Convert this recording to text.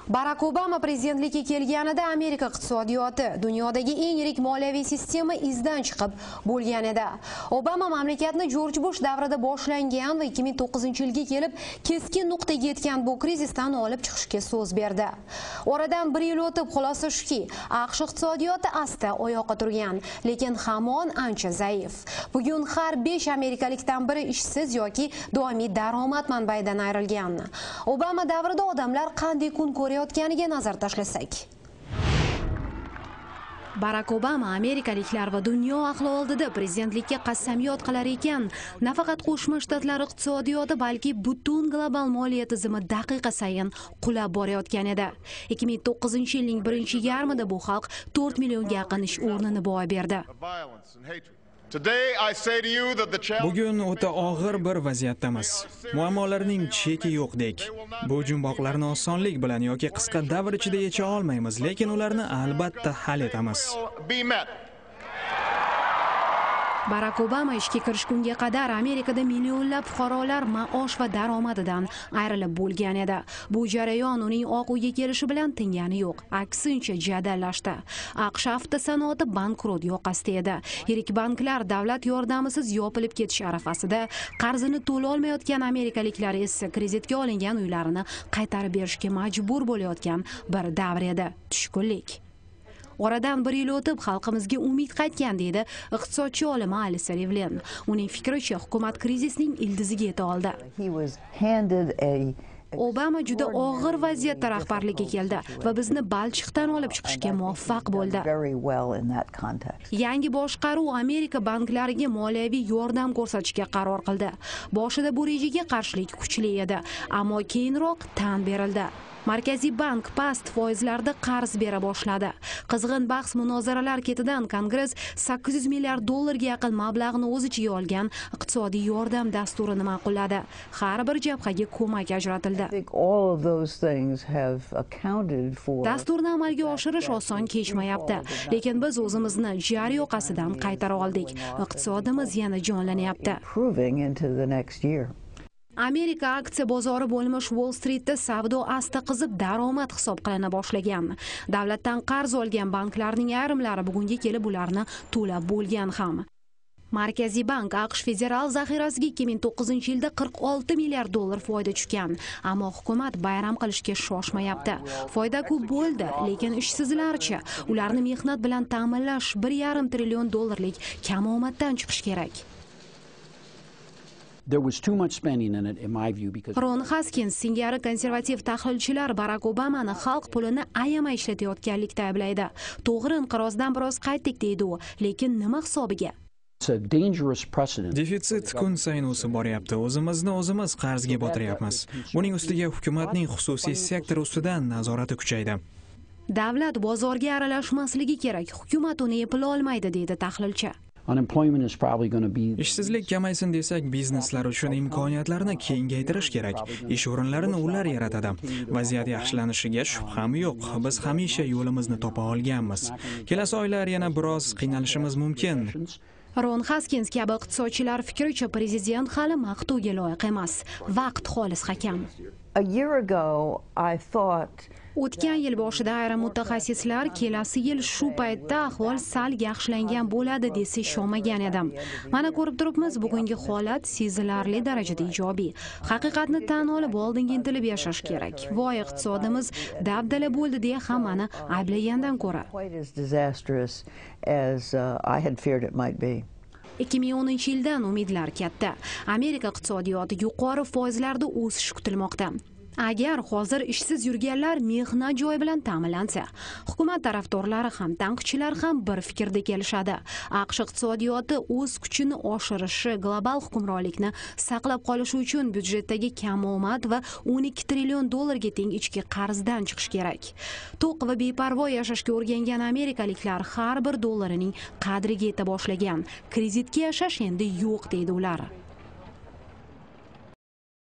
Barack Obama prezidentlikka kelganida Amerika iqtisodiyoti dunyodagi eng yirik moliyaviy sistema izdan chiqib bo'lgan edi. Obama mamlakatni George Bush davrida boshlangan va 2009-yilga kelib keskin nuqtaga yetgan bu krizisdan olib chiqishga so'z berdi. Oradan 1 yil o'tib xulosa shuki, AQSh iqtisodiyoti asta oyoqqa turgan, lekin hamon ancha zaif. Bugun har 5 amerikalikdan biri ishsiz yoki doimiy daromad manbaidan ayrilgan. Obama davrida odamlar qanday kun ko'rayotganiga nazar tashlasak. Barack Obama amerikaliklar va dunyo ahli oldida prezidentlikka qasamyod qilar ekan, nafaqat Qo'shma Shtatlar iqtisodiyoti, balki butun global moliya tizimi daqiqa sayin qulab borayotgan edi. 2009-yilning birinchi yarmida bu xalq 4 millionga yaqin ish o'rnini boy berdi. Bugun o'ta og'ir bir vaziyatdamiz. Muammolarning cheki yo'qdek. Bu jumboqlarni osonlik bilan yoki qisqa davr ichida yecha olmaymiz, lekin ularni albatta hal etamiz. Barack Obama ishga kirishgunga qadar Amerikada millionlab fuqarolar maosh va daromadidan ayrilib bo'lgan edi. Bu jarayon uning Oq uyga kelishi bilan tingani yo'q, aksincha jadallashdi. AQSh avtosanoati bankrot yoqasida edi. Yirik banklar davlat yordamisiz yopilib ketish arafasida, qarzini to'la olmayotgan amerikaliklar esa kreditga olingan uylarini qaytarib berishga majbur bo'layotgan bir davr edi. Tushkunlik. Oradan 1 yil o'tib xalqimizga umid qaytgan deydi iqtisodchi olima Alisa Rivlin. Uning fikricha, hukumat krizisning ildiziga yeta oldi. Obama juda og'ir vaziyatda rahbarlikka keldi va bizni balchiqdan olib chiqishga muvaffaq bo'ldi. Yangi boshqaruv Amerika banklariga moliyaviy yordam ko'rsatishga qaror qildi. Boshida bu rejaga qarshilik kuchli edi, ammo keyinroq tan berildi. Markaziy bank past foizlarda qarz bera boshladi. Qizg'in bahs-munozaralar ketidan Kongress 800 milliard dollarga yaqin mablag'ni o'z ichiga olgan iqtisodiy yordam dasturini ma'qulladi. Har bir jabhaga ko'mak ajratildi. Dasturni amalga oshirish oson kechmayapti, lekin biz o'zimizni jar yoqasidan qaytara oldik. Iqtisodimiz yana jonlanyapti. Amerika aksiya bozori bo'lmish Wall Streetda savdo asta qizib daromad hisob qilina boshlagan. Davlatdan qarz olgan banklarning ayrimlari bugunga kelib ularni to'lab bo'lgan ham. Markaziy bank AQSh federal zaxirasiga 2009-yilda 46 milliard dollar foyda tushgan, ammo hukumat bayram qilishga shoshmayapti. Foyda ko'p bo'ldi, lekin ishsizlarcha, ularni mehnat bilan ta'minlash 1,5 trillion dollarlik kamomaddan chiqish kerak. Ron Haskins singari konservativ tahlilchilar Barack Obamani xalq pulini ayamay ishlatayotganlikda ayblaydi. To'g'ri, inqirozdan biroz qaytdik deydi u, lekin nima hisobiga? Defitsit kun sayin o'sib boryapti. O'zimizni qarzga botiryapmiz. Buning ustiga hukumatning xususiy sektor ustidan nazorati kuchaydi. Davlat bozorga aralashmasligi kerak, hukumat uni eplay olmaydi deydi tahlilchi. Ishsizlik kamaysin desak, bizneslar uchun imkoniyatlarni kengaytirish kerak. Ish o'rinlarini ular yaratadi. Vaziyat yaxshilanishiga shubham yo'q. Biz hamisha yo'limizni topa olganmiz. Kelasi oylar yana biroz qiynalishimiz mumkin. Ron Haskins kabi iqtisodchilar fikricha, prezident hali maqtovga loyiq emas. Vaqt xolis hakam. O'tgan yil boshida ayrim mutaxassislar kelasi yil shu paytda ahvol sal yaxshilangan bo'ladi desa ishonmagan edim. Mana ko'rib turibmiz, bugungi holat sezilarli darajada ijobiy. Haqiqatni tan olib, oldinga intilib yashash kerak. Voy, iqtisodimiz dabdala bo'ldi deya hammani ayblagandan ko'ra. 2010-yildan umidlar katta. Amerika iqtisodiyoti yuqori foizlarda o'sish kutilmoqda. Agar hozir ishsiz yurganlar mehnat joyi bilan ta'minlansa, hukumat tarafdorlari ham, tanqidchilar ham bir fikrda kelishadi. AQSh iqtisodiyoti o'z kuchini oshirishi, global hukmronlikni saqlab qolishi uchun byudjetdagi kamomad va 12 trillion dollarga teng ichki qarzdan chiqish kerak. To'q va beparvo yashashga o'rgangan amerikaliklar har bir dollarining qadriga yeta boshlagan. Kreditga yashash endi yo'q deydi ular.